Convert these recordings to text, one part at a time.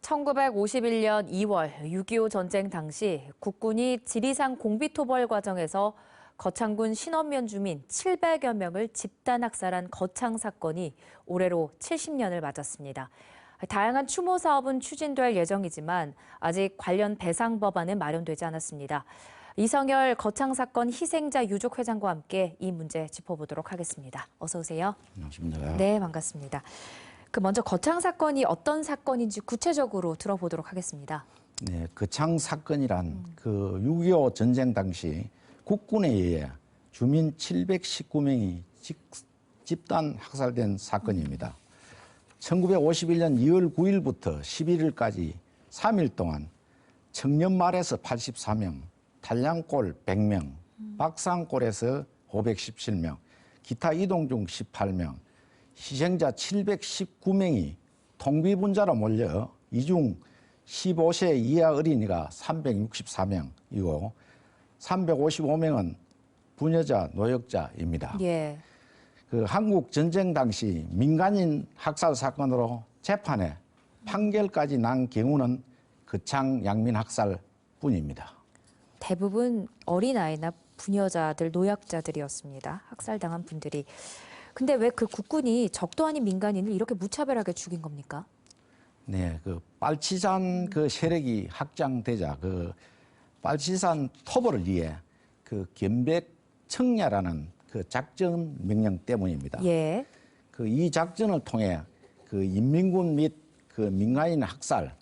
1951년 2월 6.25 전쟁 당시 국군이 지리산 공비토벌 과정에서 거창군 신원면 주민 700여 명을 집단 학살한 거창 사건이 올해로 70년을 맞았습니다. 다양한 추모 사업은 추진될 예정이지만 아직 관련 배상 법안은 마련되지 않았습니다. 이성열 거창 사건 희생자 유족 회장과 함께 이 문제 짚어보도록 하겠습니다. 어서 오세요. 안녕하십니까. 네, 반갑습니다. 먼저 거창 사건이 어떤 사건인지 구체적으로 들어보도록 하겠습니다. 네, 거창 사건이란 그 6.25 전쟁 당시 국군에 의해 주민 719명이 집단 학살된 사건입니다. 1951년 2월 9일부터 11일까지 3일 동안 청년말에서 84명, 단량골 100명, 박상골에서 517명, 기타 이동 중 18명, 희생자 719명이 통비분자로 몰려 이 중 15세 이하 어린이가 364명이고 355명은 부녀자, 노역자입니다. 예. 그 한국 전쟁 당시 민간인 학살 사건으로 재판에 판결까지 난 경우는 거창 양민 학살뿐입니다. 대부분 어린아이나 부녀자들, 노약자들이었습니다. 학살당한 분들이. 근데 왜 그 국군이 적도 아닌 민간인을 이렇게 무차별하게 죽인 겁니까? 네, 그 빨치산 그 세력이 확장되자 그 빨치산 토벌을 위해 그 견백청야라는 그 작전 명령 때문입니다. 예. 그 이 작전을 통해 그 인민군 및 그 민간인 학살,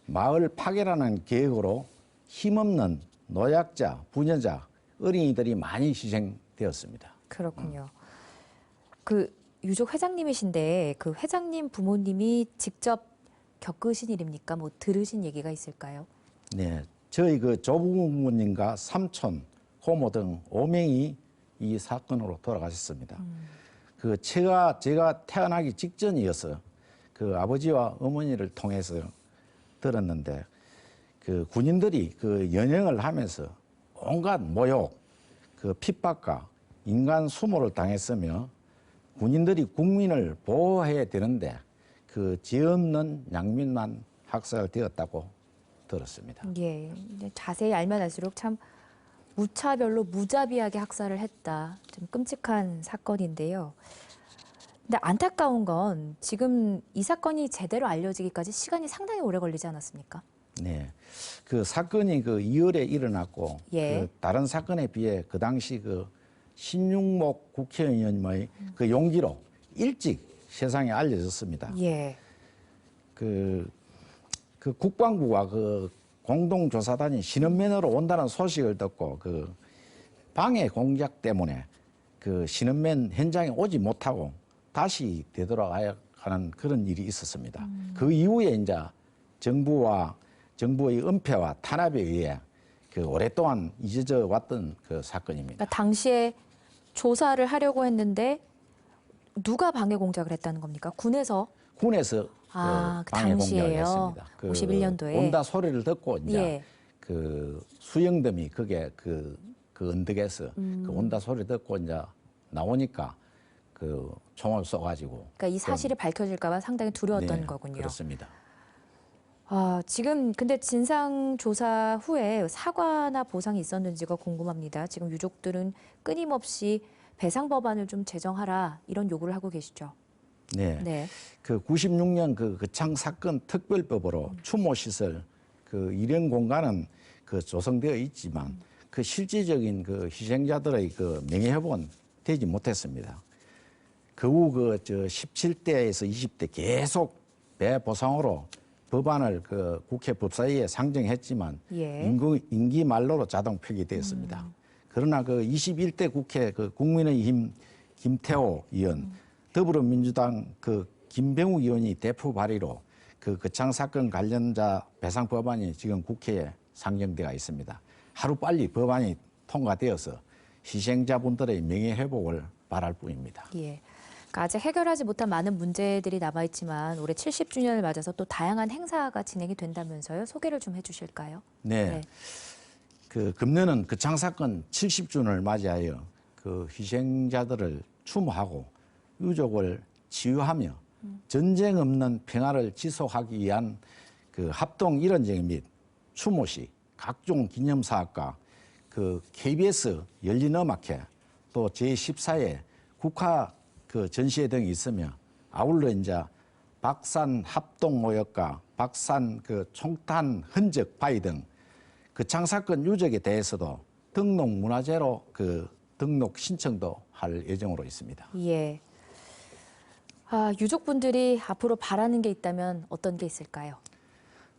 마을 파괴라는 계획으로 힘없는 노약자, 부녀자, 어린이들이 많이 희생되었습니다. 그렇군요. 그 유족 회장님이신데 그 회장님 부모님이 직접 겪으신 일입니까? 뭐 들으신 얘기가 있을까요? 네, 저희 그 조부모님과 삼촌, 고모 등 5명이 이 사건으로 돌아가셨습니다. 그 제가 태어나기 직전이어서 그 아버지와 어머니를 통해서 들었는데 그 군인들이 그 연행을 하면서 온갖 모욕, 그 핍박과 인간 수모를 당했으며 군인들이 국민을 보호해야 되는데 그 죄 없는 양민만 학살되었다고 들었습니다. 예. 자세히 알면 알수록 참 무차별로 무자비하게 학살을 했다. 좀 끔찍한 사건인데요. 근데 안타까운 건 지금 이 사건이 제대로 알려지기까지 시간이 상당히 오래 걸리지 않았습니까? 네, 그 사건이 그 2월에 일어났고 예. 그 다른 사건에 비해 그 당시 그 신윤목 국회의원의 그 용기로 일찍 세상에 알려졌습니다. 예. 그 국방부가 그 공동조사단이 신원면으로 온다는 소식을 듣고 그 방해 공작 때문에 그 신원면 현장에 오지 못하고 다시 되돌아가야 하는 그런 일이 있었습니다. 그 이후에 이제 정부의 은폐와 탄압에 의해 그 오랫동안 잊어져 왔던 그 사건입니다. 그러니까 당시에 조사를 하려고 했는데 누가 방해 공작을 했다는 겁니까? 군에서 그 그 방해 공작을 당시에요? 했습니다. 51년도에 온다 소리를 듣고 이제 예. 그 수영덤이 그게 그 언덕에서 그 온다 소리 듣고 이제 나오니까 그 총을 쏘가지고. 그러니까 이 사실이 밝혀질까 봐 상당히 두려웠던 네, 거군요. 그렇습니다. 지금 근데 진상 조사 후에 사과나 보상이 있었는지가 궁금합니다. 지금 유족들은 끊임없이 배상 법안을 좀 제정하라 이런 요구를 하고 계시죠. 네. 네. 그 96년 그 거창 사건 특별법으로 추모 시설 그 일행 공간은 그 조성되어 있지만 그 실질적인 그 희생자들의 그 명예 회복은 되지 못했습니다. 그 후 그 17대에서 20대 계속 배보상으로 법안을 그 국회 법사위에 상정했지만 예. 임기 만료로 자동 폐기되었습니다. 그러나 그 21대 국회 그 국민의힘 김태호 의원, 더불어민주당 그 김병욱 의원이 대표 발의로 그 거창 사건 관련자 배상 법안이 지금 국회에 상정되어 있습니다. 하루빨리 법안이 통과되어서 희생자분들의 명예 회복을 바랄 뿐입니다. 예. 그러니까 아직 해결하지 못한 많은 문제들이 남아있지만 올해 70주년을 맞아서 또 다양한 행사가 진행이 된다면서요. 소개를 좀 해주실까요? 네. 그 금년은 거창 사건 70주년을 맞이하여 그 희생자들을 추모하고 유족을 치유하며 전쟁 없는 평화를 지속하기 위한 그 합동 일원제회 및 추모식, 각종 기념사업과 그 KBS 열린 음악회 또 제14회 국화 그 전시회 등이 있으며 아울러 이제 박산 합동 모욕과 박산 그 총탄 흔적 바위 등 거창 사건 유적에 대해서도 등록 문화재로 그 등록 신청도 할 예정으로 있습니다. 예. 유족분들이 앞으로 바라는 게 있다면 어떤 게 있을까요?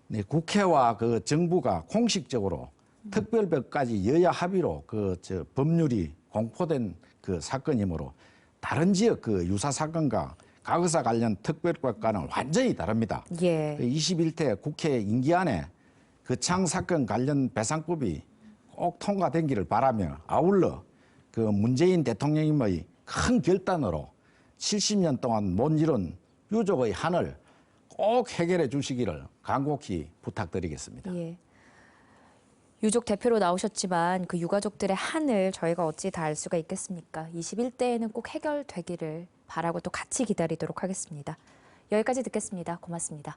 네, 국회와 그 정부가 공식적으로 특별법까지 여야 합의로 그 법률이 공포된 그 사건이므로 다른 지역 그 유사 사건과 과거사 관련 특별법과는 완전히 다릅니다. 예. 21대 국회 임기 안에 거창 사건 관련 배상법이 꼭 통과되기를 바라며 아울러 그 문재인 대통령님의 큰 결단으로 70년 동안 못 이룬 유족의 한을 꼭 해결해 주시기를 간곡히 부탁드리겠습니다. 예. 유족 대표로 나오셨지만 그 유가족들의 한을 저희가 어찌 다 알 수가 있겠습니까? 21대에는 꼭 해결되기를 바라고 또 같이 기다리도록 하겠습니다. 여기까지 듣겠습니다. 고맙습니다.